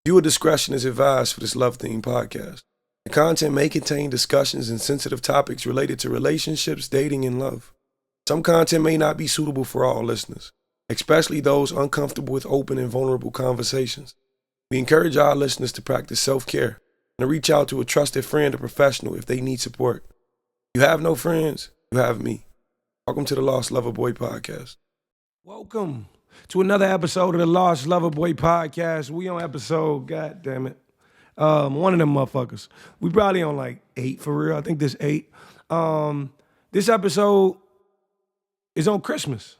Viewer discretion is advised for this love-themed podcast. The content may contain discussions and sensitive topics related to relationships, dating, and love. Some content may not be suitable for all listeners, especially those uncomfortable with open and vulnerable conversations. We encourage our listeners to practice self-care and to reach out to a trusted friend or professional if they need support. You have no friends, you have me. Welcome to the Lost Lover Boy Podcast. Welcome to another episode of the Lost Lover Boy Podcast. We on episode, god damn it, one of them motherfuckers. We probably on like 8 for real. I think this 8. This episode is on Christmas.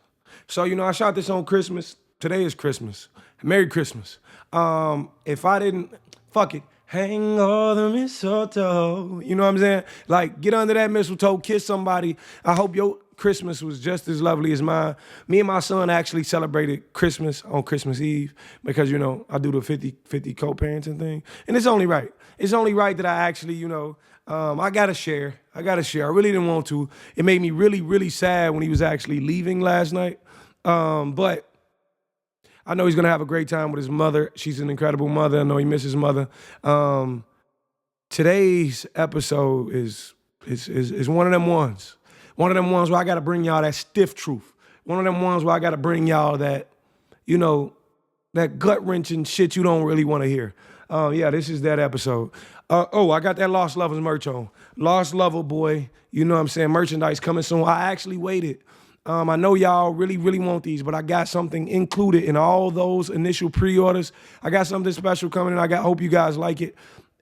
So, I shot this on Christmas. Today is Christmas. Merry Christmas. If I didn't, fuck it. Hang all the mistletoe. You know what I'm saying? Like, get under that mistletoe, kiss somebody. I hope your Christmas was just as lovely as mine. Me and my son actually celebrated Christmas on Christmas Eve because, I do the 50-50 co-parenting thing. And it's only right. It's only right that I actually, I got to share. I really didn't want to. It made me really, really sad when he was actually leaving last night. But I know he's going to have a great time with his mother. She's an incredible mother. I know he misses his mother. Today's episode is one of them ones. One of them ones where I got to bring y'all that stiff truth. One of them ones where I got to bring y'all that, that gut-wrenching shit you don't really want to hear. Yeah, this is that episode. I got that Lost Lovers merch on. Lost Lover Boy, you know what I'm saying? Merchandise coming soon. I actually waited. I know y'all really, really want these, but I got something included in all those initial pre-orders. I got something special coming in. I hope you guys like it.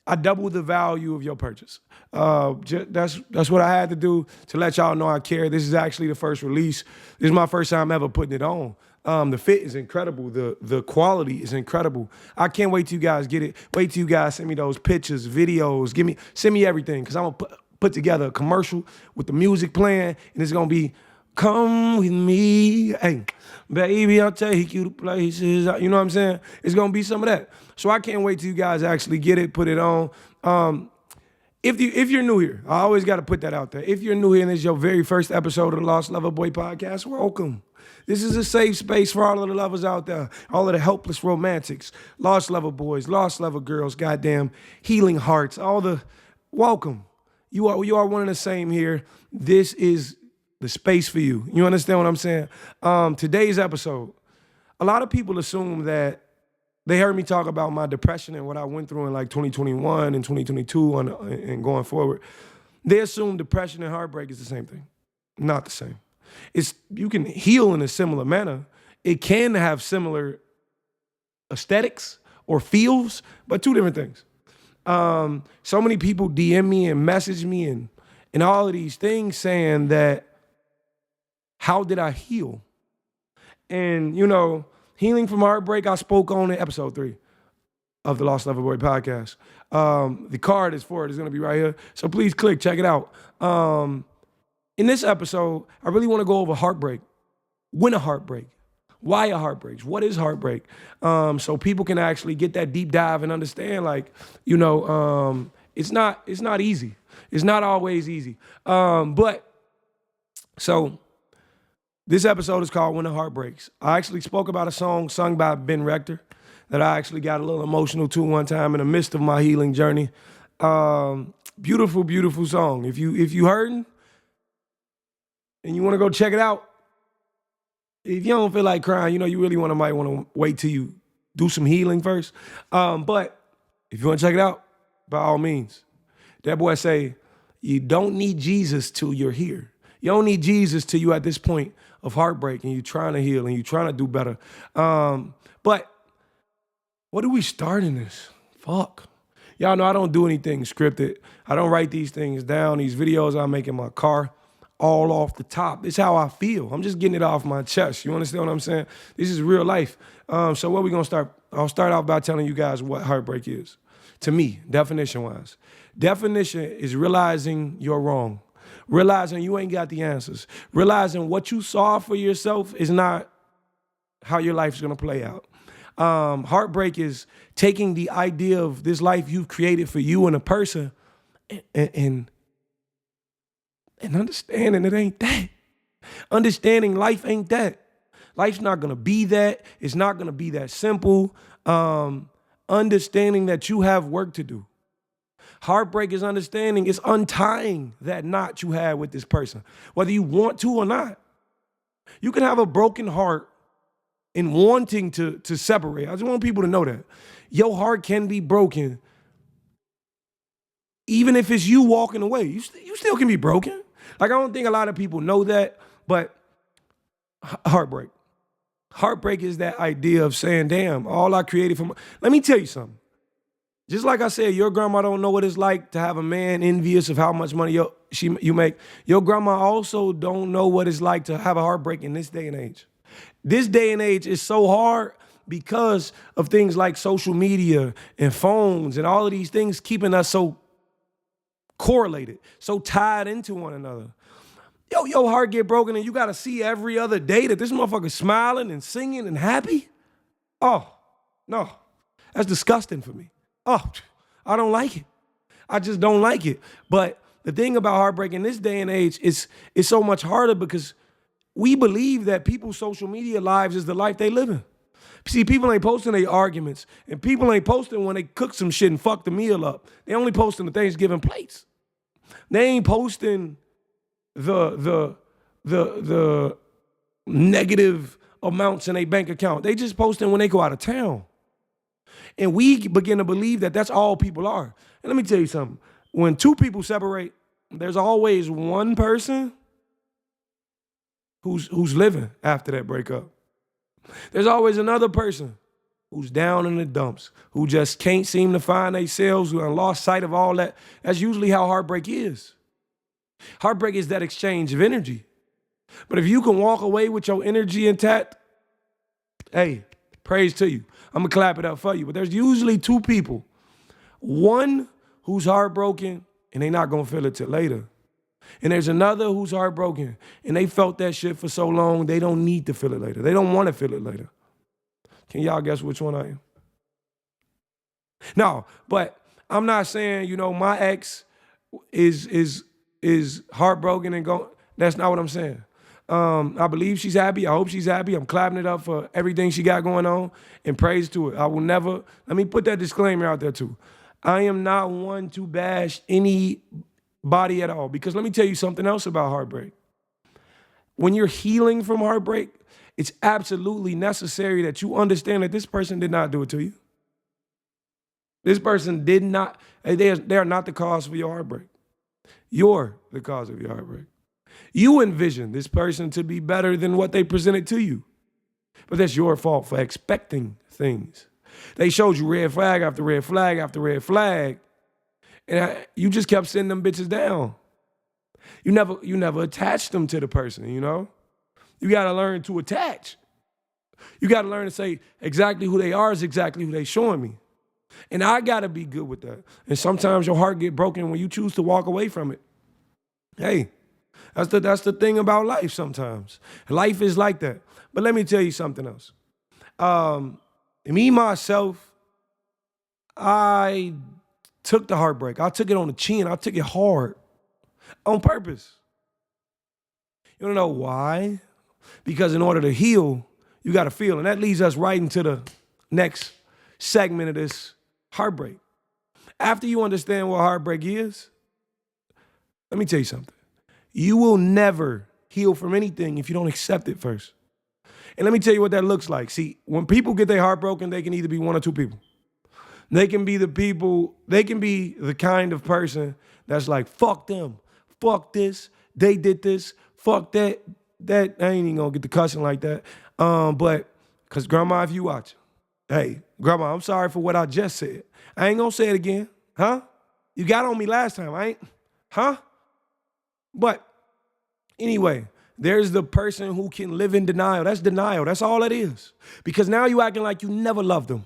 I doubled the value of your purchase. That's what I had to do to let y'all know I care. This is actually the first release. This is my first time ever putting it on. The fit is incredible. The quality is incredible. I can't wait till you guys get it. Wait till you guys send me those pictures, videos. Send me everything, because I'm going to put together a commercial with the music playing, and it's going to be, come with me, hey, baby, I'll take you to places. You know what I'm saying? It's going to be some of that. So I can't wait till you guys actually get it, put it on. If you're new here, I always got to put that out there. If you're new here and this is your very first episode of the Lost Lover Boy Podcast, welcome. This is a safe space for all of the lovers out there, all of the helpless romantics, lost lover boys, lost lover girls, goddamn healing hearts, welcome. You are one and the same here. This is the space for you. You understand what I'm saying? Today's episode, a lot of people assume that they heard me talk about my depression and what I went through in like 2021 and 2022 and going forward. They assume depression and heartbreak is the same thing. Not the same. You can heal in a similar manner. It can have similar aesthetics or feels, but two different things. So many people DM me and message me and all of these things saying that, how did I heal? And, healing from heartbreak, I spoke on in episode 3 of the Lost Lover Boy Podcast. The card is for it. It's going to be right here. So please click, check it out. In this episode, I really want to go over heartbreak. When a heartbreak? Why a heartbreak? What is heartbreak? So people can actually get that deep dive and understand, it's not easy. It's not always easy. So this episode is called When the Heart Breaks. I actually spoke about a song sung by Ben Rector that I actually got a little emotional to one time in the midst of my healing journey. Beautiful, beautiful song. If you heard and you want to go check it out, if you don't feel like crying, you really might want to wait till you do some healing first. But if you want to check it out, by all means. That boy say, you don't need Jesus till you're here. You don't need Jesus till you at this point of heartbreak and you're trying to heal and you're trying to do better. But what do we start in this? Fuck. Y'all know I don't do anything scripted. I don't write these things down. These videos I make in my car, all off the top. It's how I feel. I'm just getting it off my chest. You understand what I'm saying? This is real life. So where we going to start? I'll start off by telling you guys what heartbreak is. To me, definition-wise. Definition is realizing you're wrong. Realizing you ain't got the answers. Realizing what you saw for yourself is not how your life's going to play out. Heartbreak is taking the idea of this life you've created for you and a person and understanding it ain't that. Understanding life ain't that. Life's not going to be that. It's not going to be that simple. understanding that you have work to do. Heartbreak is understanding, it's untying that knot you had with this person, whether you want to or not. You can have a broken heart in wanting to separate. I just want people to know that. Your heart can be broken even if it's you walking away. You still can be broken. Like, I don't think a lot of people know that, but heartbreak. Heartbreak is that idea of saying, damn, all I created from... Let me tell you something. Just like I said, your grandma don't know what it's like to have a man envious of how much money you make. Your grandma also don't know what it's like to have a heartbreak in this day and age. This day and age is so hard because of things like social media and phones and all of these things keeping us so correlated, so tied into one another. Your heart get broken and you got to see every other day that this motherfucker's smiling and singing and happy. Oh, no, that's disgusting for me. Oh, I don't like it. I just don't like it. But the thing about heartbreak in this day and age is it's so much harder because we believe that people's social media lives is the life they live in. See, people ain't posting their arguments, and people ain't posting when they cook some shit and fuck the meal up. They only posting the Thanksgiving plates. They ain't posting the negative amounts in their bank account. They just posting when they go out of town. And we begin to believe that that's all people are. And let me tell you something. When two people separate, there's always one person who's living after that breakup. There's always another person who's down in the dumps, who just can't seem to find themselves, who have lost sight of all that. That's usually how heartbreak is. Heartbreak is that exchange of energy. But if you can walk away with your energy intact, hey, praise to you. I'm going to clap it up for you. But there's usually two people. One who's heartbroken and they not going to feel it till later. And there's another who's heartbroken and they felt that shit for so long, they don't need to feel it later. They don't want to feel it later. Can y'all guess which one I am? No, but I'm not saying, my ex is heartbroken and going. That's not what I'm saying. I believe she's happy. I hope she's happy. I'm clapping it up for everything she got going on and praise to it. I will never, let me put that disclaimer out there too. I am not one to bash anybody at all, because let me tell you something else about heartbreak. When you're healing from heartbreak, it's absolutely necessary that you understand that this person did not do it to you. This person did not, they are not the cause for your heartbreak. You're the cause of your heartbreak. You envision this person to be better than what they presented to you. But that's your fault for expecting things. They showed you red flag after red flag after red flag. And you just kept sending them bitches down. You never attached them to the person, You got to learn to attach. You got to learn to say exactly who they are is exactly who they showing me. And I got to be good with that. And sometimes your heart get broken when you choose to walk away from it. Hey, that's the thing about life sometimes. Life is like that. But let me tell you something else. Me, myself, I took the heartbreak. I took it on the chin. I took it hard on purpose. You don't know why? Because in order to heal, you got to feel. And that leads us right into the next segment of this heartbreak. After you understand what heartbreak is, let me tell you something. You will never heal from anything if you don't accept it first. And let me tell you what that looks like. See, when people get their heart broken, they can either be one or two people. They can be the kind of person that's like, fuck them, fuck this, they did this, fuck that. That I ain't even gonna get the cussing like that. But cause grandma, if you watch, hey, grandma, I'm sorry for what I just said. I ain't gonna say it again. Huh? You got on me last time, I ain't? Huh? But anyway, there's the person who can live in denial. That's denial. That's all it is. Because now you acting like you never loved them.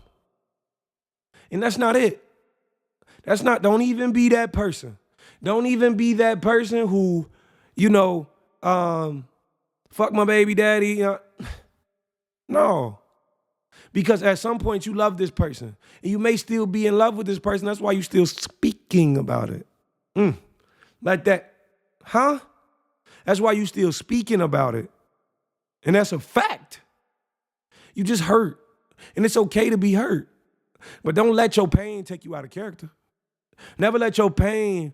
And that's not it. Don't even be that person. Don't even be that person who, fuck my baby daddy. No. Because at some point you love this person. And you may still be in love with this person. That's why you're still speaking about it. Like that. Huh? That's why you still speaking about it. And that's a fact. You just hurt. And it's okay to be hurt. But don't let your pain take you out of character. Never let your pain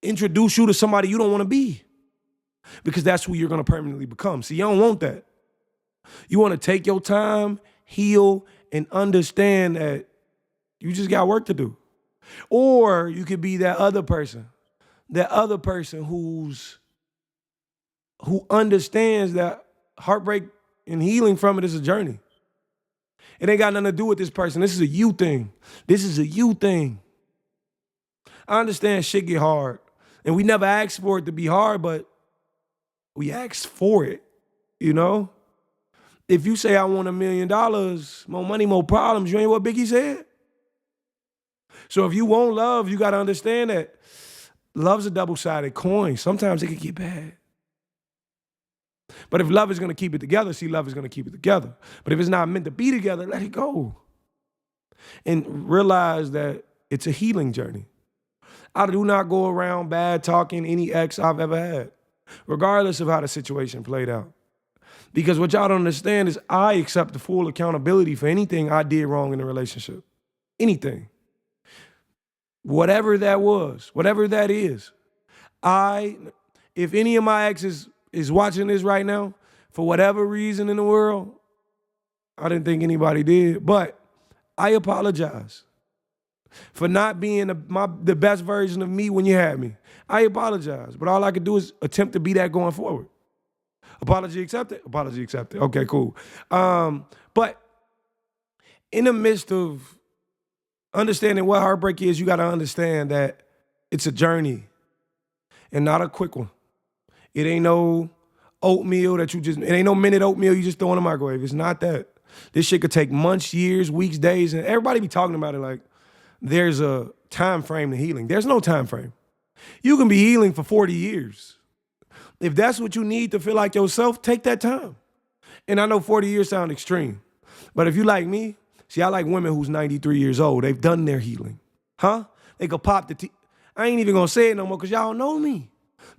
introduce you to somebody you don't want to be, because that's who you're going to permanently become. See, you don't want that. You want to take your time, heal, and understand that you just got work to do. Or you could be that other person who understands that heartbreak and healing from it is a journey. It ain't got nothing to do with this person. This is a you thing. This is a you thing. I understand shit get hard. And we never asked for it to be hard, but we asked for it, you know? If you say I want $1 million, more money, more problems, you ain't what Biggie said? So if you want love, you got to understand that love's a double-sided coin. Sometimes it can get bad. But if love is going to keep it together, see, love is going to keep it together. But if it's not meant to be together, let it go. And realize that it's a healing journey. I do not go around bad talking any ex I've ever had, regardless of how the situation played out. Because what y'all don't understand is I accept the full accountability for anything I did wrong in a relationship. Anything. Whatever that was, whatever that is. If any of my exes is watching this right now, for whatever reason in the world, I didn't think anybody did, but I apologize for not being the best version of me when you had me. I apologize, but all I could do is attempt to be that going forward. Apology accepted? Apology accepted. Okay, cool. But in the midst of understanding what heartbreak is, you got to understand that it's a journey and not a quick one. It ain't no oatmeal it ain't no minute oatmeal you just throw in the microwave. It's not that. This shit could take months, years, weeks, days, and everybody be talking about it like there's a time frame to healing. There's no time frame. You can be healing for 40 years. If that's what you need to feel like yourself, take that time. And I know 40 years sound extreme, but if you like me, see, I like women who's 93 years old. They've done their healing. Huh? They could pop I ain't even gonna say it no more because y'all know me.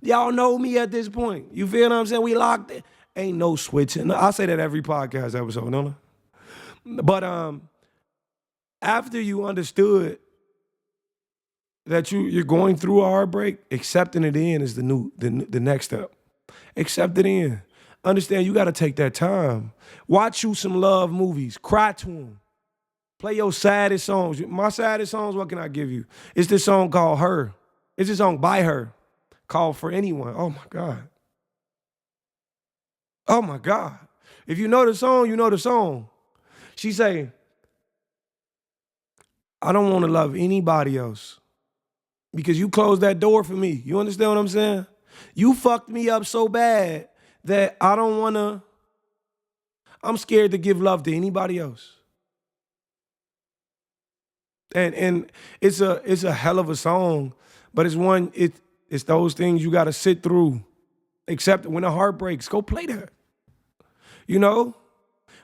Y'all know me at this point. You feel what I'm saying? We locked in. Ain't no switching. I say that every podcast episode, don't I? But after you understood that you're going through a heartbreak, accepting it in is the next step. Accept it in. Understand you got to take that time. Watch you some love movies. Cry to them. Play your saddest songs. My saddest songs, what can I give you? It's this song called Her. It's this song by her called For Anyone. Oh, my God. Oh, my God. If you know the song, you know the song. She say, I don't want to love anybody else because you closed that door for me. You understand what I'm saying? You fucked me up so bad that I'm scared to give love to anybody else. And it's a hell of a song, but it's those things you got to sit through. Except when the heart breaks, go play that. You know?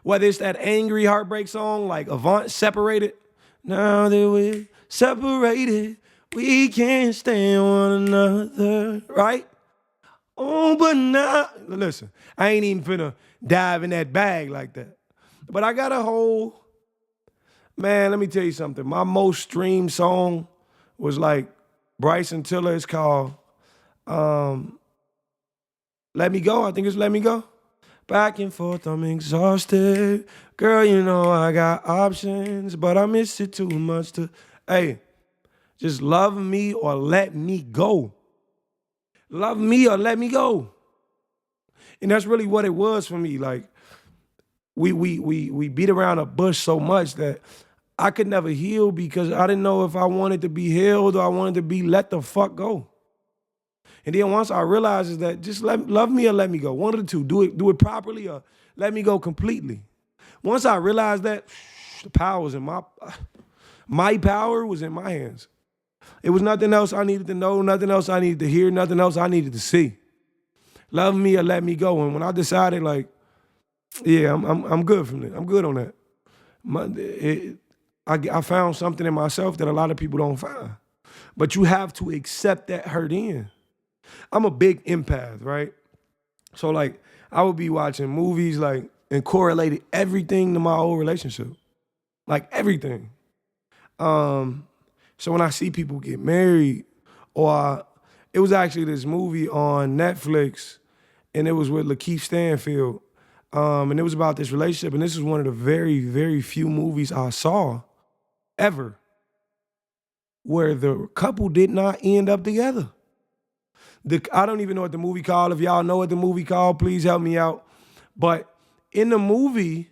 Whether it's that angry heartbreak song like Avant, Separated. Now that we're separated, we can't stand one another, right? Oh, but now, listen, I ain't even finna dive in that bag like that. But I got a whole, man, let me tell you something. My most streamed song was like Bryson Tiller. It's called Let Me Go. I think it's Let Me Go. Back and forth, I'm exhausted. Girl, you know I got options, but I miss it too much to, hey, just love me or let me go. Love me or let me go. And that's really what it was for me. Like, we beat around a bush so much that I could never heal because I didn't know if I wanted to be healed or I wanted to be let the fuck go. And then once I realized is that just love me or let me go. One of the two. Do it properly or let me go completely. Once I realized that, the power was in my power was in my hands. It was nothing else I needed to know, nothing else I needed to hear, nothing else I needed to see. Love me or let me go. And when I decided, like, yeah, I'm good from it. I'm good on that. I found something in myself that a lot of people don't find. But you have to accept that hurt in. I'm a big empath, right? So, like, I would be watching movies, like, and correlated everything to my old relationship. like everything. So when I see people get married, it was actually this movie on Netflix, and it was with Lakeith Stanfield, and it was about this relationship, and this is one of the very, very few movies I saw ever where the couple did not end up together. I don't even know what the movie called. If y'all know what the movie called, please help me out. But in the movie,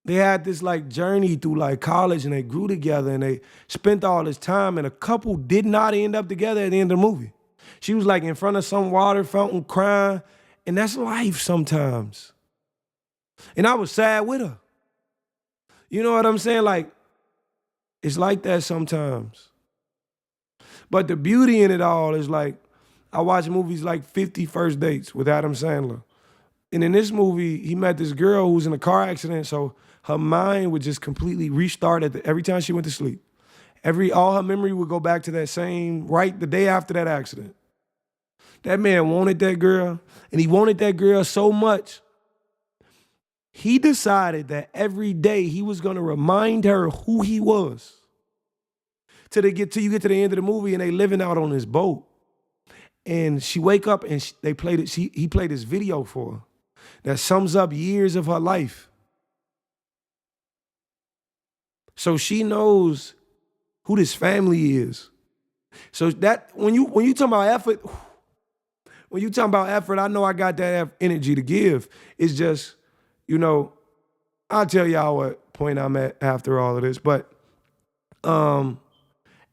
they had this like journey through like college, and they grew together, and they spent all this time, and a couple did not end up together at the end of the movie. She was like in front of some water fountain crying, and that's life sometimes. And I was sad with her. You know what I'm saying? Like, it's like that sometimes. But the beauty in it all is like, I watch movies like 50 First Dates with Adam Sandler. And in this movie, he met this girl who was in a car accident, so her mind would just completely restart every time she went to sleep. All her memory would go back to that same, right the day after that accident. That man wanted that girl, and he wanted that girl so much, he decided that every day he was gonna remind her who he was. Till you get to the end of the movie, and they living out on this boat. And she wake up, and he played this video for her that sums up years of her life. So she knows who this family is. So that when you talking about effort, I know I got that energy to give. It's just, I'll tell y'all what point I'm at after all of this. But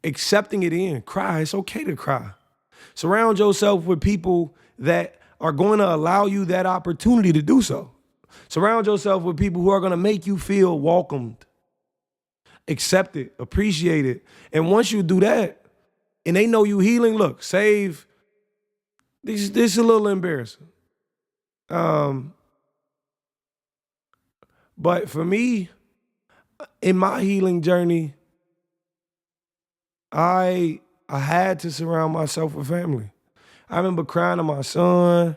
accepting it in, cry. It's okay to cry. Surround yourself with people that are going to allow you that opportunity to do so. Surround yourself with people who are going to make you feel welcomed, accepted, appreciated. And once you do that, and they know you healing, look, this is a little embarrassing. But for me, in my healing journey, I had to surround myself with family. I remember crying to my son.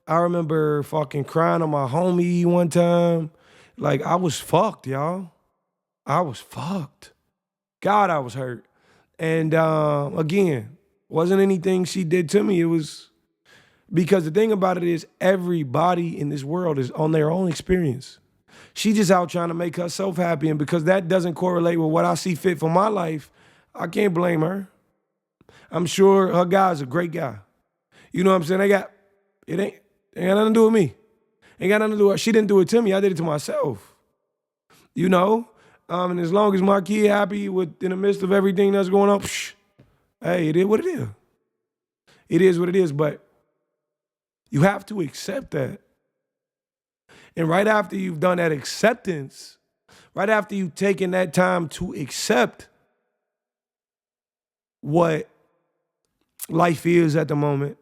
I remember fucking crying to my homie one time. Like, I was fucked, y'all. I was fucked. God, I was hurt. And again, wasn't anything she did to me. It was because the thing about it is everybody in this world is on their own experience. She just out trying to make herself happy. And because that doesn't correlate with what I see fit for my life, I can't blame her. I'm sure her guy's a great guy. You know what I'm saying? It ain't got nothing to do with me. Ain't got nothing to do with her. She didn't do it to me. I did it to myself. And as long as my kid happy in the midst of everything that's going on, hey, it is what it is. It is what it is, but you have to accept that. And right after you've done that acceptance, right after you've taken that time to accept what life is at the moment,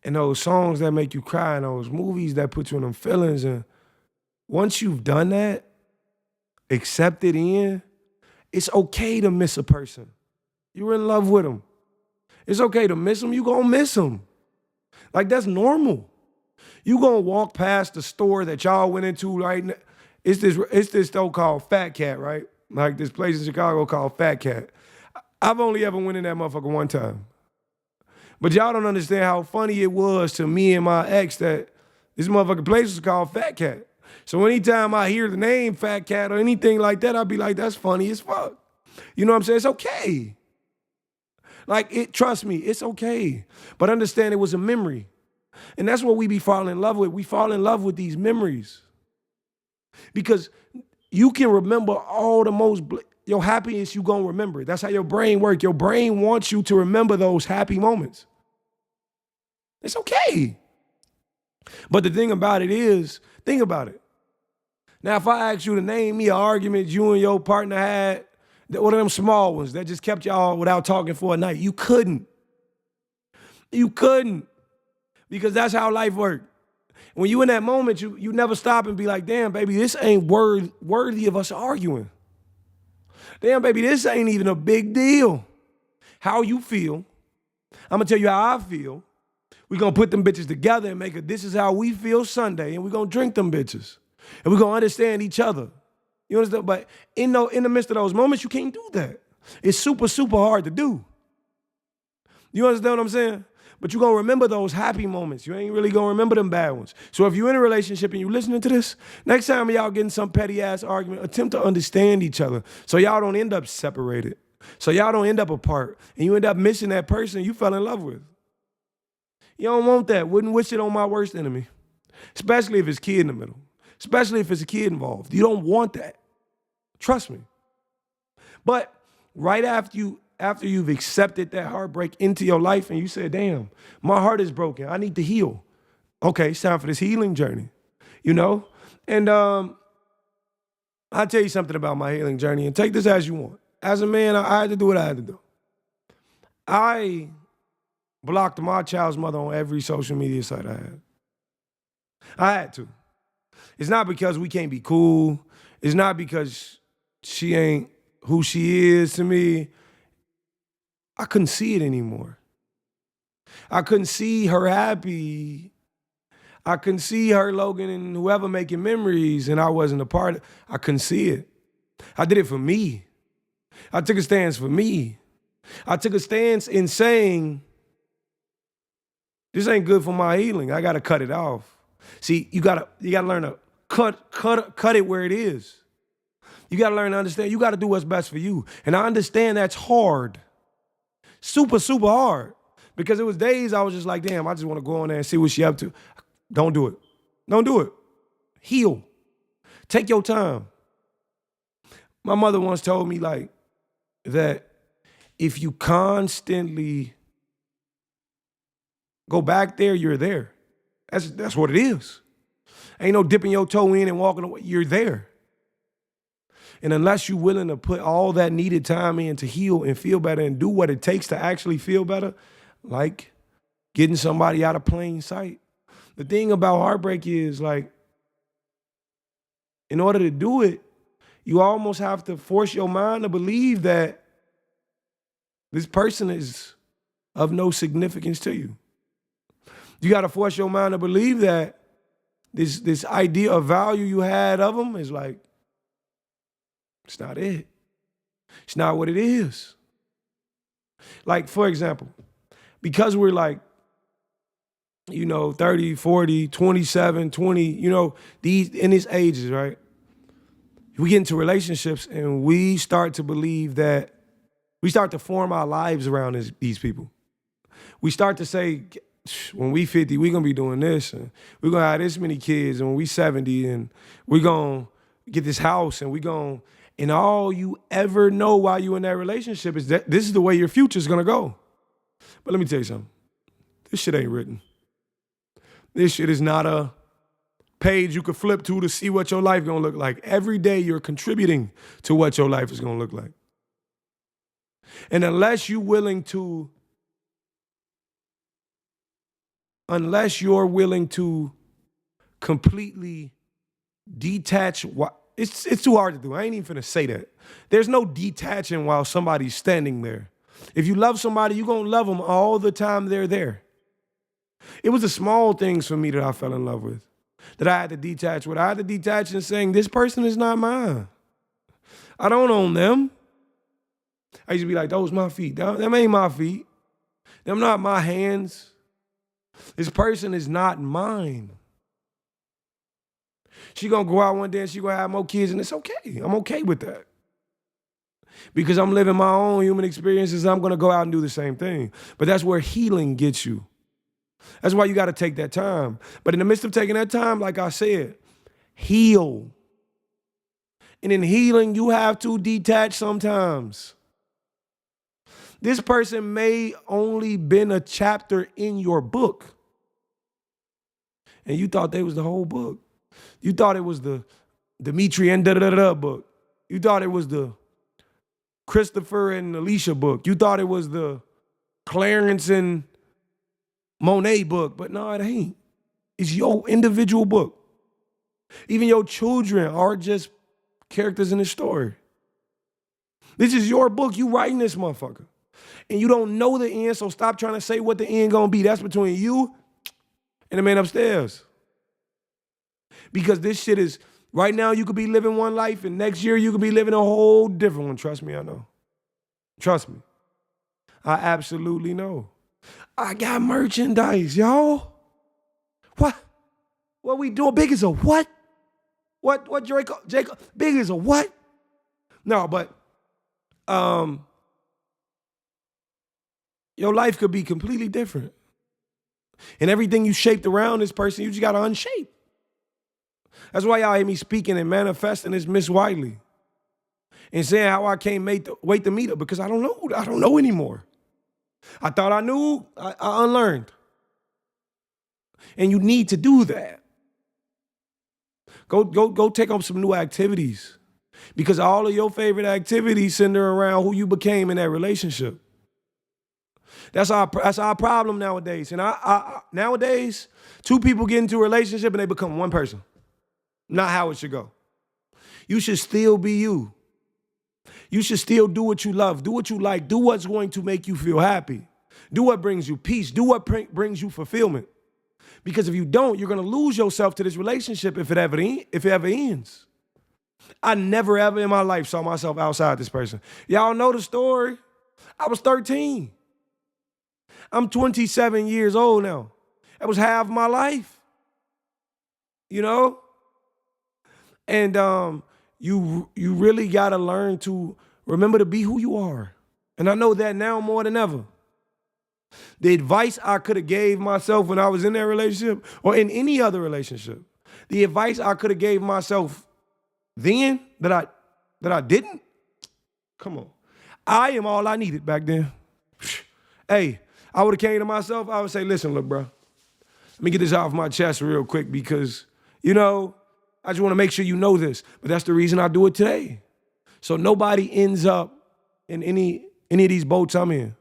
and those songs that make you cry, and those movies that put you in them feelings, and once you've done that, accept it in, it's okay to miss a person. You're in love with them. It's okay to miss them. You gonna miss them. Like, that's normal. You gonna walk past the store that y'all went into right now. It's this store called Fat Cat, right? Like this place in Chicago called Fat Cat. I've only ever went in that motherfucker one time. But y'all don't understand how funny it was to me and my ex that this motherfucking place was called Fat Cat. So anytime I hear the name Fat Cat or anything like that, I'll be like, that's funny as fuck. You know what I'm saying? It's okay. Like, trust me, it's okay. But understand it was a memory. And that's what we be falling in love with. We fall in love with these memories. Because you can remember all the most, your happiness you gonna remember. That's how your brain works. Your brain wants you to remember those happy moments. It's okay. But the thing about it is, think about it. Now, if I ask you to name me an argument you and your partner had, one of them small ones that just kept y'all without talking for a night, you couldn't. You couldn't. Because that's how life works. When you in that moment, you never stop and be like, damn, baby, this ain't worthy of us arguing. Damn, baby, this ain't even a big deal. How you feel, I'm going to tell you how I feel. We're going to put them bitches together and this is how we feel Sunday, and we're going to drink them bitches. And we're going to understand each other. You understand? But in the midst of those moments, you can't do that. It's super, super hard to do. You understand what I'm saying? But you're going to remember those happy moments. You ain't really going to remember them bad ones. So if you're in a relationship and you're listening to this, next time y'all getting some petty-ass argument, attempt to understand each other so y'all don't end up separated, so y'all don't end up apart, and you end up missing that person you fell in love with. You don't want that. Wouldn't wish it on my worst enemy, especially if it's kid in the middle, especially if it's a kid involved. You don't want that. Trust me. But right after you've accepted that heartbreak into your life and you said, damn, my heart is broken. I need to heal. Okay, it's time for this healing journey, you know? And I'll tell you something about my healing journey, and take this as you want. As a man, I had to do what I had to do. I blocked my child's mother on every social media site I had. I had to. It's not because we can't be cool. It's not because she ain't who she is to me. I couldn't see it anymore. I couldn't see her happy. I couldn't see her, Logan, and whoever making memories, and I wasn't a part of it. I couldn't see it. I did it for me. I took a stance for me. I took a stance in saying, this ain't good for my healing. I gotta cut it off. See, you gotta learn to cut it where it is. You gotta learn to understand. You gotta do what's best for you. And I understand that's hard. Super, super hard. Because it was days I was just like, damn, I just want to go on there and see what she up to. Don't do it. Don't do it. Heal. Take your time. My mother once told me like that if you constantly go back there, you're there. That's what it is. Ain't no dipping your toe in and walking away. You're there. And unless you're willing to put all that needed time in to heal and feel better and do what it takes to actually feel better, like getting somebody out of plain sight. The thing about heartbreak is like, in order to do it, you almost have to force your mind to believe that this person is of no significance to you. You got to force your mind to believe that this idea of value you had of them is like, it's not it. It's not what it is. Like, for example, because we're like, 30, 40, 27, 20, in these ages, right? We get into relationships and we start to believe that we start to form our lives around these people. We start to say, when we 50, we're going to be doing this, and we're going to have this many kids, and when we 70, and we're going to get this house, and all you ever know while you're in that relationship is that this is the way your future's going to go. But let me tell you something. This shit ain't written. This shit is not a page you could flip to see what your life going to look like. Every day you're contributing to what your life is going to look like. And unless you're willing to completely detach, it's too hard to do. I ain't even finna say that. There's no detaching while somebody's standing there. If you love somebody, you're gonna love them all the time they're there. It was the small things for me that I fell in love with, that I had to detach with. I had to detach and saying, this person is not mine. I don't own them. I used to be like, those my feet. Them ain't my feet. Them not my hands. This person is not mine. She gonna go out one day and she gonna have more kids, and it's okay. I'm okay with that. Because I'm living my own human experiences, I'm gonna go out and do the same thing. But that's where healing gets you. That's why you gotta take that time. But in the midst of taking that time, like I said, heal. And in healing, you have to detach sometimes. This person may only been a chapter in your book. And you thought they was the whole book. You thought it was the Demetri and da-da-da-da book. You thought it was the Christopher and Alicia book. You thought it was the Clarence and Monet book. But no, it ain't. It's your individual book. Even your children are just characters in the story. This is your book. You writing this motherfucker. And you don't know the end, so stop trying to say what the end gonna be. That's between you and the man upstairs. Because this shit is Right now, you could be living one life, and next year you could be living a whole different one. Trust me, I know. Trust me. I absolutely know. I got merchandise, y'all. What? What we doing? Big as a what? What Jacob? Big as a what? No, but your life could be completely different. And everything you shaped around this person, you just gotta unshape. That's why y'all hear me speaking and manifesting as Miss Wiley. And saying how I can't wait to meet her, because I don't know. I don't know anymore. I thought I knew, I unlearned. And you need to do that. Go take on some new activities. Because all of your favorite activities center around who you became in that relationship. That's our problem nowadays. And nowadays, two people get into a relationship and they become one person. Not how it should go. You should still be you. You should still do what you love. Do what you like. Do what's going to make you feel happy. Do what brings you peace. Do what brings you fulfillment. Because if you don't, you're going to lose yourself to this relationship if it ever ends. I never ever in my life saw myself outside this person. Y'all know the story. I was 13. I'm 27 years old now. That was half my life. You know? And you really got to learn to remember to be who you are. And I know that now more than ever. The advice I could have gave myself when I was in that relationship or in any other relationship, the advice I could have gave myself then that I didn't, come on. I am all I needed back then. Hey, I would have came to myself, I would say, listen, look, bro, let me get this off my chest real quick because, you know, I just want to make sure you know this. But that's the reason I do it today. So nobody ends up in any of these boats I'm in.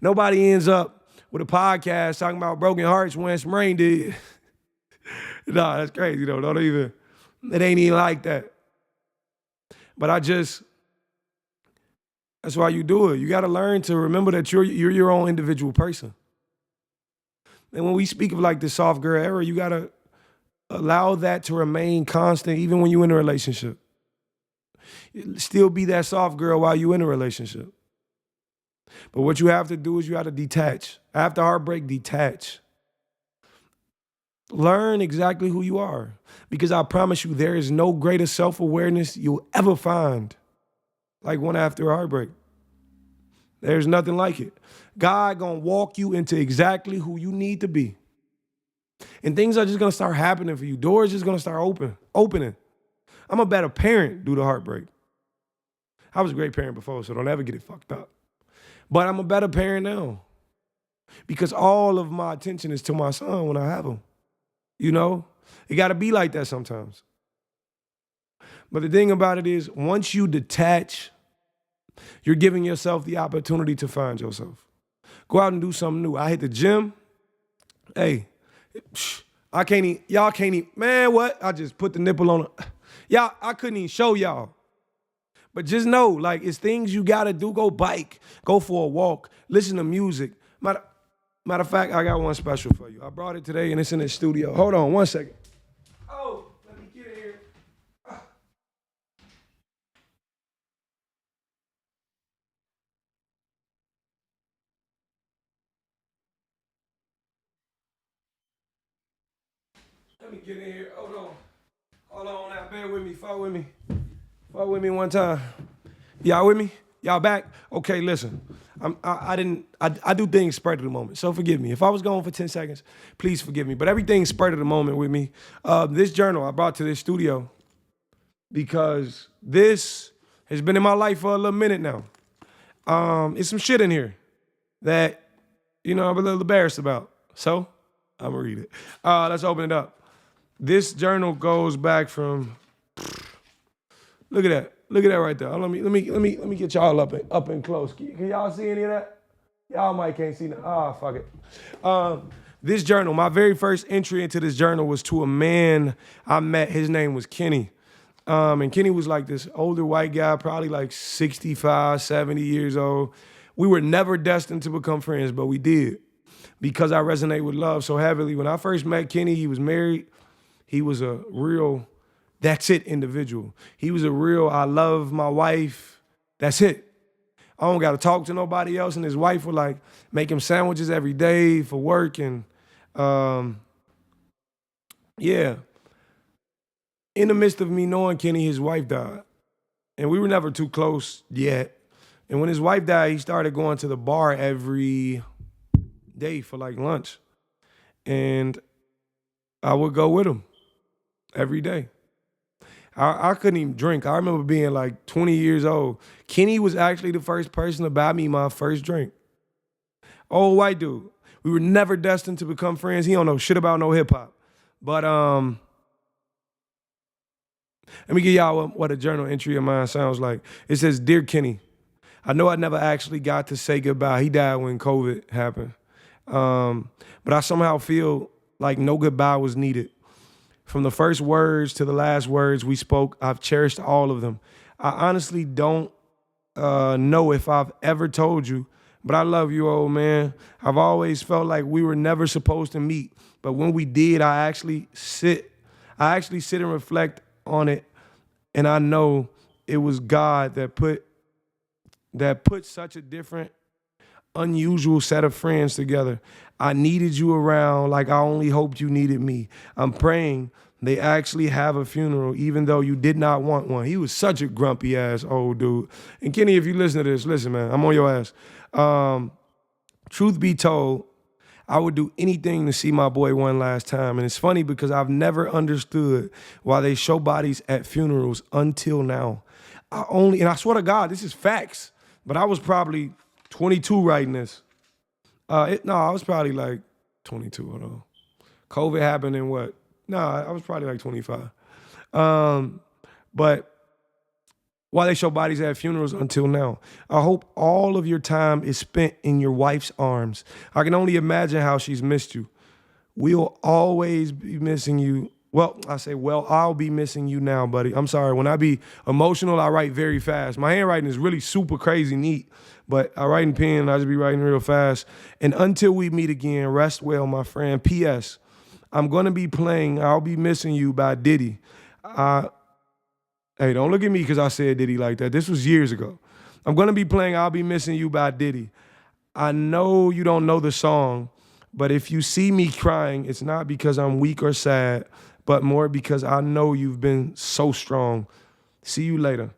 Nobody ends up with a podcast talking about broken hearts when Rain did. No, that's crazy though. Don't even, it ain't even like that. But that's why you do it. You got to learn to remember that you're your own individual person. And when we speak of like the soft girl era, you got to allow that to remain constant even when you're in a relationship. Still be that soft girl while you're in a relationship. But what you have to do is you have to detach. After heartbreak, detach. Learn exactly who you are. Because I promise you, there is no greater self-awareness you'll ever find like one after heartbreak. There's nothing like it. God gonna walk you into exactly who you need to be. And things are just gonna start happening for you. Doors just gonna start opening. I'm a better parent due to heartbreak. I was a great parent before, so don't ever get it fucked up. But I'm a better parent now because all of my attention is to my son when I have him. You know, it got to be like that sometimes. But the thing about it is, once you detach, you're giving yourself the opportunity to find yourself. Go out and do something new. I hit the gym. Hey, y'all can't even, man, what? I just put the nipple on it. Y'all, I couldn't even show y'all. But just know, like, it's things you gotta do. Go bike, go for a walk, listen to music. Matter of fact, I got one special for you. I brought it today and it's in the studio. Hold on 1 second. Oh, let me get here. Let me get in here. Hold on now. Bear with me. Follow with me. Follow with me one time. Y'all with me? Y'all back? Okay, listen. I do things spurred of the moment, so forgive me. If I was going for 10 seconds, please forgive me. But everything's spurred of the moment with me. This journal I brought to this studio because this has been in my life for a little minute now. It's some shit in here that, you know, I'm a little embarrassed about. So, I'm gonna read it. Let's open it up. This journal goes back from, look at that. Look at that right there. Let me get y'all up and close. Can y'all see any of that? Y'all might can't see that. Fuck it. This journal, my very first entry into this journal was to a man I met. His name was Kenny. And Kenny was like this older white guy, probably like 65, 70 years old. We were never destined to become friends, but we did because I resonate with love so heavily. When I first met Kenny, he was married. He was a real that's it individual. He was a real, I love my wife. That's it. I don't got to talk to nobody else. And his wife would like make him sandwiches every day for work. And um, yeah, in the midst of me knowing Kenny, his wife died. And we were never too close yet. And when his wife died, he started going to the bar every day for like lunch. And I would go with him every day. I couldn't even drink. I remember being like 20 years old. Kenny was actually the first person to buy me my first drink. Old white dude. We were never destined to become friends. He don't know shit about no hip hop. But let me give y'all what a journal entry of mine sounds like. It says, "Dear Kenny, I know I never actually got to say goodbye. He died when COVID happened. But I somehow feel like no goodbye was needed. From the first words to the last words we spoke, I've cherished all of them. I honestly don't know if I've ever told you, but I love you, old man. I've always felt like we were never supposed to meet, but when we did, I actually sit and reflect on it, and I know it was God that put such a different, unusual set of friends together. I needed you around like I only hoped you needed me. I'm praying they actually have a funeral, even though you did not want one." He was such a grumpy ass old dude. And Kenny, if you listen to this, listen, man, I'm on your ass. Truth be told, I would do anything to see my boy one last time. And it's funny because I've never understood why they show bodies at funerals until now. And I swear to God, this is facts, but I was probably 22 writing this. I was probably like 22. Hold on. COVID happened in what? No, I was probably like 25. But why they show bodies at funerals until now. I hope all of your time is spent in your wife's arms. I can only imagine how she's missed you. We'll always be missing you. I'll be missing you now, buddy. I'm sorry. When I be emotional, I write very fast. My handwriting is really super crazy neat, but I write in pen, I just be writing real fast. And until we meet again, rest well, my friend. P.S. I'm going to be playing I'll Be Missing You by Diddy. Hey, don't look at me because I said Diddy like that. This was years ago. I'm going to be playing I'll Be Missing You by Diddy. I know you don't know the song, but if you see me crying, it's not because I'm weak or sad, but more because I know you've been so strong. See you later.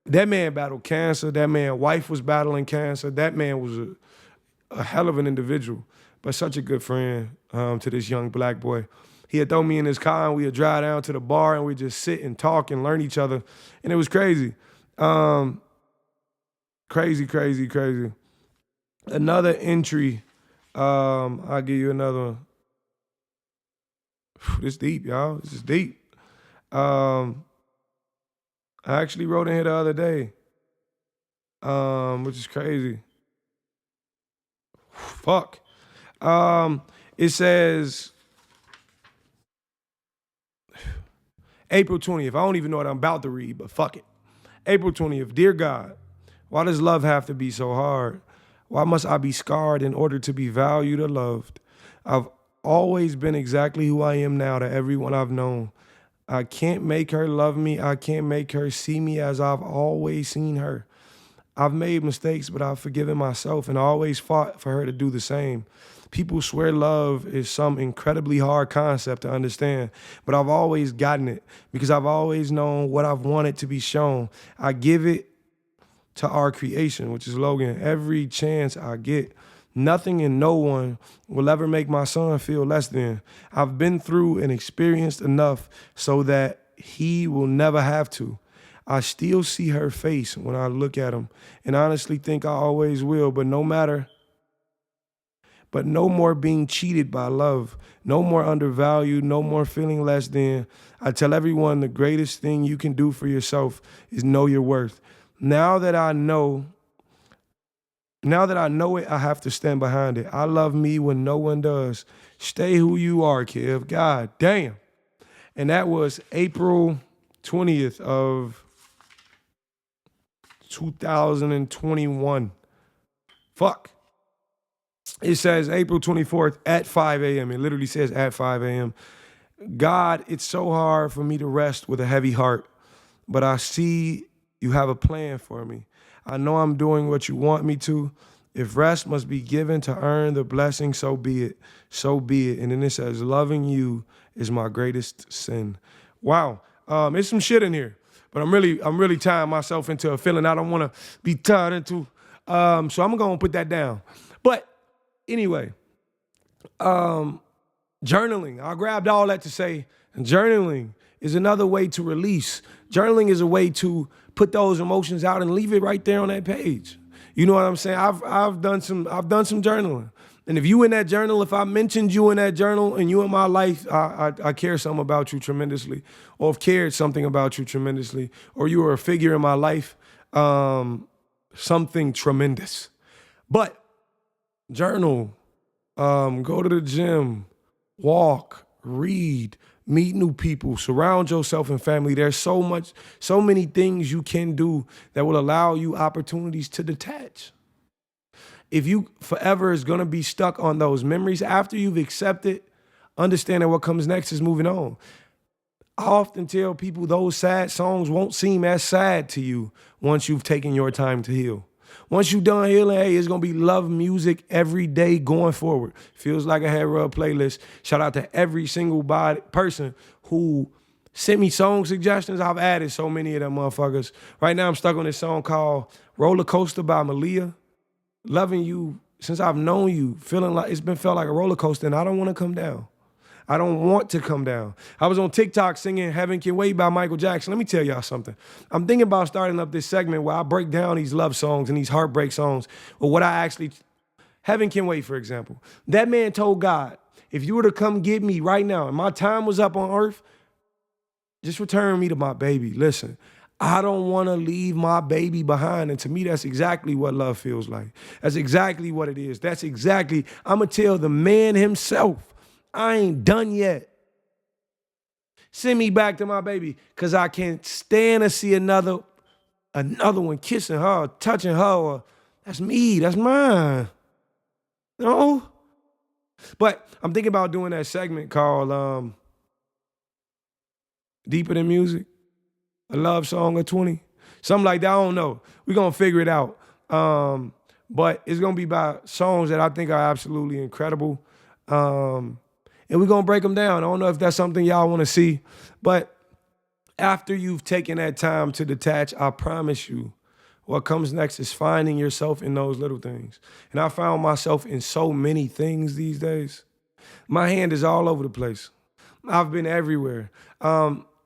That man battled cancer. That man's wife was battling cancer. That man was a hell of an individual, but such a good friend to this young black boy. He'd throw me in his car and we'd drive down to the bar and we'd just sit and talk and learn each other. And it was crazy. Crazy. Another entry. I'll give you another one. This deep, y'all. This is deep. I actually wrote in here the other day, which is crazy. Fuck. It says April 20th. I don't even know what I'm about to read, but fuck it. April 20th. Dear God, why does love have to be so hard? Why must I be scarred in order to be valued or loved? I've always been exactly who I am now to everyone I've known. I can't make her love me. I can't make her see me as I've always seen her. I've made mistakes, but I've forgiven myself and always fought for her to do the same. People swear love is some incredibly hard concept to understand, but I've always gotten it because I've always known what I've wanted to be shown. I give it to our creation, which is Logan, every chance I get. Nothing and no one will ever make my son feel less than. I've been through and experienced enough so that he will never have to. I still see her face when I look at him and honestly think I always will, but no more being cheated by love, no more undervalued, no more feeling less than. I tell everyone the greatest thing you can do for yourself is know your worth. Now that I know it, I have to stand behind it. I love me when no one does. Stay who you are, Kev. God damn. And that was April 20th of 2021. Fuck. It says April 24th at 5 a.m. It literally says at 5 a.m. God, it's so hard for me to rest with a heavy heart, but I see you have a plan for me. I know I'm doing what you want me to. If rest must be given to earn the blessing, so be it. So be it. And then it says, loving you is my greatest sin. Wow. There's some shit in here, but I'm really tying myself into a feeling I don't want to be tied into. So I'm gonna put that down. But anyway, journaling. I grabbed all that to say journaling is another way to release. Journaling is a way to put those emotions out and leave it right there on that page. You know what I'm saying? I've done some journaling. And if you in that journal, if I mentioned you in that journal and you in my life, I care something about you tremendously, or have cared something about you tremendously, or you were a figure in my life, something tremendous. But journal, go to the gym, walk, read, meet new people, surround yourself and family. There's so many things you can do that will allow you opportunities to detach. If you forever is gonna be stuck on those memories, after you've accepted, understanding what comes next is moving on. I often tell people those sad songs won't seem as sad to you once you've taken your time to heal. Once you're done healing, hey, it's gonna be love music every day going forward. Feels like a hair rub playlist. Shout out to every single person who sent me song suggestions. I've added so many of them motherfuckers. Right now I'm stuck on this song called Roller Coaster by Malia. Loving you since I've known you, feeling like it's been felt like a roller coaster, and I don't want to come down. I don't want to come down. I was on TikTok singing Heaven Can Wait by Michael Jackson. Let me tell y'all something. I'm thinking about starting up this segment where I break down these love songs and these heartbreak songs, or what I actually, Heaven Can Wait, for example. That man told God, if you were to come get me right now and my time was up on earth, just return me to my baby. Listen, I don't want to leave my baby behind. And to me, that's exactly what love feels like. That's exactly what it is. That's exactly, I'm going to tell the man himself, I ain't done yet. Send me back to my baby, because I can't stand to see another one kissing her, touching her. Or, that's me, that's mine. No? But I'm thinking about doing that segment called Deeper Than Music. A love song of 20. Something like that, I don't know. We're going to figure it out. But it's going to be about songs that I think are absolutely incredible. And we're going to break them down. I don't know if that's something y'all want to see. But after you've taken that time to detach, I promise you, what comes next is finding yourself in those little things. And I found myself in so many things these days. My hand is all over the place. I've been everywhere.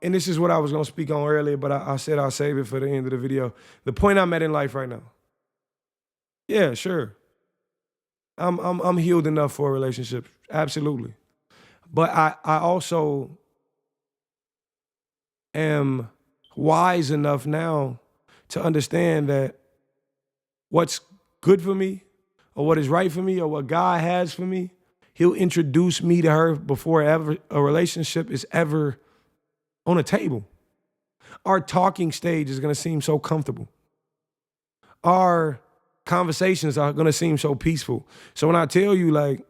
And this is what I was going to speak on earlier, but I said I'll save it for the end of the video. The point I'm at in life right now. Yeah, sure. I'm healed enough for a relationship. Absolutely. But I also am wise enough now to understand that what's good for me, or what is right for me, or what God has for me, he'll introduce me to her before ever a relationship is ever on a table. Our talking stage is going to seem so comfortable. Our conversations are going to seem so peaceful. So when I tell you, like,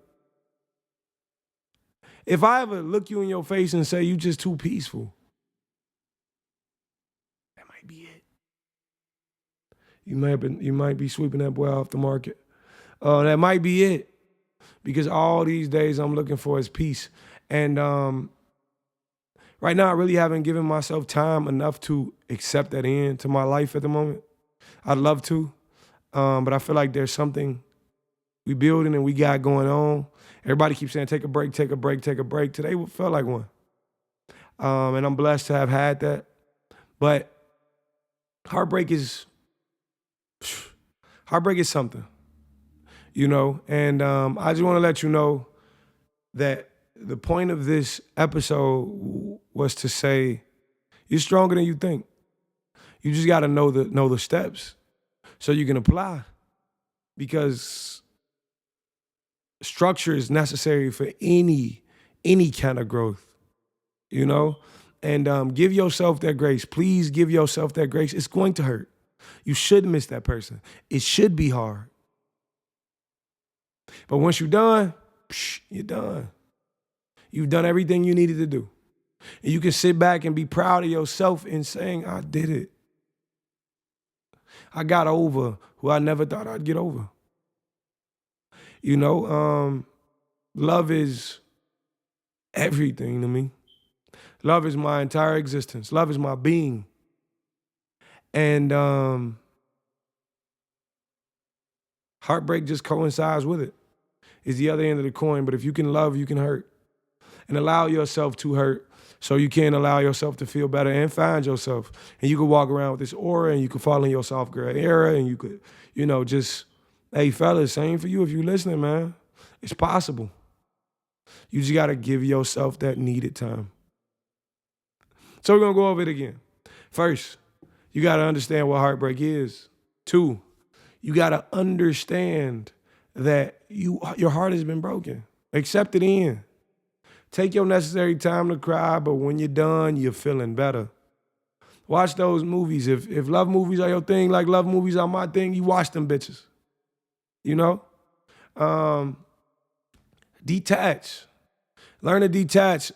if I ever look you in your face and say you just too peaceful, that might be it. You might be sweeping that boy off the market. That might be it. Because all these days I'm looking for is peace. And right now, I really haven't given myself time enough to accept that into my life at the moment. I'd love to, but I feel like there's something we building and we got going on. Everybody keeps saying, take a break, take a break, take a break. Today felt like one. And I'm blessed to have had that. But heartbreak is something, you know? And I just want to let you know that the point of this episode was to say, you're stronger than you think. You just got to know the steps so you can apply, because structure is necessary for any kind of growth, you know? And give yourself that grace. Please give yourself that grace. It's going to hurt. You should miss that person. It should be hard. But once you're done, you're done. You've done everything you needed to do. And you can sit back and be proud of yourself in saying, I did it. I got over who I never thought I'd get over. You know, love is everything to me. Love is my entire existence. Love is my being. And heartbreak just coincides with it. It's the other end of the coin, but if you can love, you can hurt. And allow yourself to hurt so you can allow yourself to feel better and find yourself. And you can walk around with this aura and you can fall in your soft girl era and you could, you know, just, hey, fellas, same for you if you're listening, man. It's possible. You just got to give yourself that needed time. So we're going to go over it again. First, you got to understand what heartbreak is. 2, you got to understand that your heart has been broken. Accept it in. Take your necessary time to cry, but when you're done, you're feeling better. Watch those movies. If love movies are your thing, like love movies are my thing, you watch them bitches. You know? Detach. Learn to detach.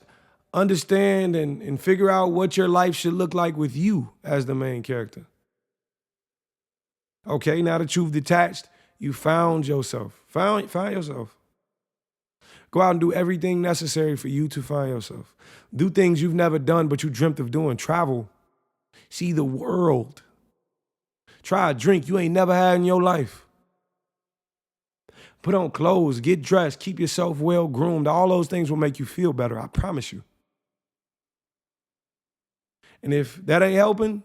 Understand and figure out what your life should look like with you as the main character. Okay, now that you've detached, you found yourself. Found yourself. Go out and do everything necessary for you to find yourself. Do things you've never done but you dreamt of doing. Travel. See the world. Try a drink you ain't never had in your life. Put on clothes, get dressed, keep yourself well groomed. All those things will make you feel better, I promise you. And if that ain't helping,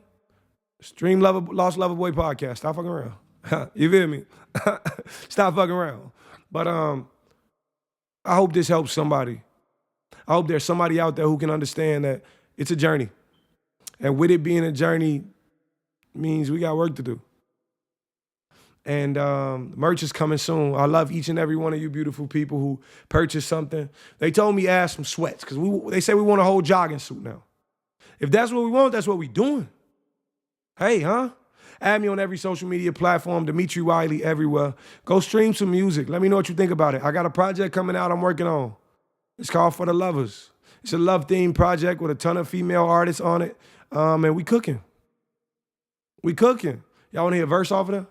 stream Lost Lover Boy podcast. Stop fucking around. You feel me? Stop fucking around. But I hope this helps somebody. I hope there's somebody out there who can understand that it's a journey. And with it being a journey means we got work to do. And merch is coming soon. I love each and every one of you beautiful people who purchased something. They told me ask some sweats because they say we want a whole jogging suit now. If that's what we want, that's what we doing. Hey, huh? Add me on every social media platform, Demetri Wiley everywhere. Go stream some music. Let me know what you think about it. I got a project coming out I'm working on. It's called For the Lovers. It's a love-themed project with a ton of female artists on it. And we cooking. We cooking. Y'all want to hear a verse off of that?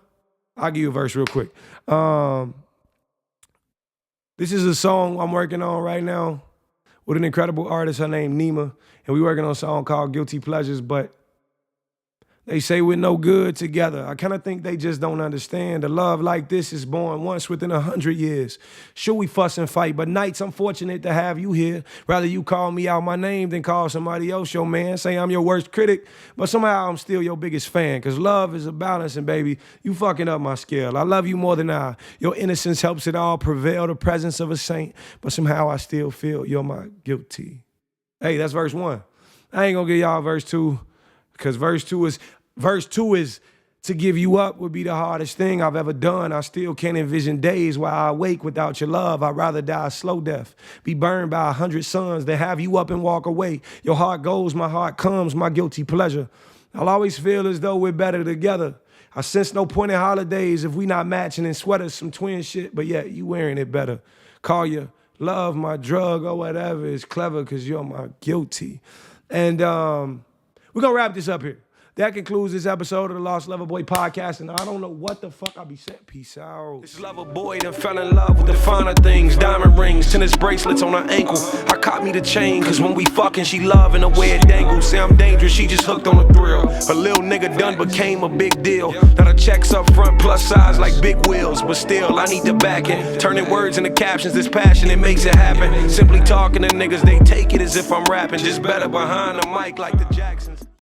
I'll give you a verse real quick. This is a song I'm working on right now with an incredible artist. Her name Nima. And we working on a song called Guilty Pleasures, but they say we're no good together. I kind of think they just don't understand. A love like this is born once within 100 years. Sure, we fuss and fight, but nights I'm fortunate to have you here. Rather you call me out my name than call somebody else your man. Say I'm your worst critic, but somehow I'm still your biggest fan. Cause love is a balance, and baby, you fucking up my scale. I love you more than I. Your innocence helps it all prevail, the presence of a saint, but somehow I still feel you're my guilty. Hey, that's verse 1. I ain't gonna give y'all verse 2, because verse 2 is to give you up would be the hardest thing I've ever done. I still can't envision days while I wake without your love. I'd rather die a slow death, be burned by 100 suns than have you up and walk away. Your heart goes, my heart comes, my guilty pleasure. I'll always feel as though we're better together. I sense no point in holidays if we not matching in sweaters, some twin shit, but yet you wearing it better. Call you love my drug or whatever. It's clever because you're my guilty. And we're going to wrap this up here. That concludes this episode of the Lost Lover Boy podcast, and I don't know what the fuck I'll be saying. Peace out. This lover boy done fell in love with the finer things. Diamond rings, tennis bracelets on her ankle. I caught me the chain, cause when we fucking, she loving the way it dangles. Say I'm dangerous, she just hooked on the thrill. A little nigga done became a big deal. Now the checks up front, plus size like big wheels. But still, I need the backing. Turning words into captions, this passion, it makes it happen. Simply talking to niggas, they take it as if I'm rapping. Just better behind the mic like the Jacksons.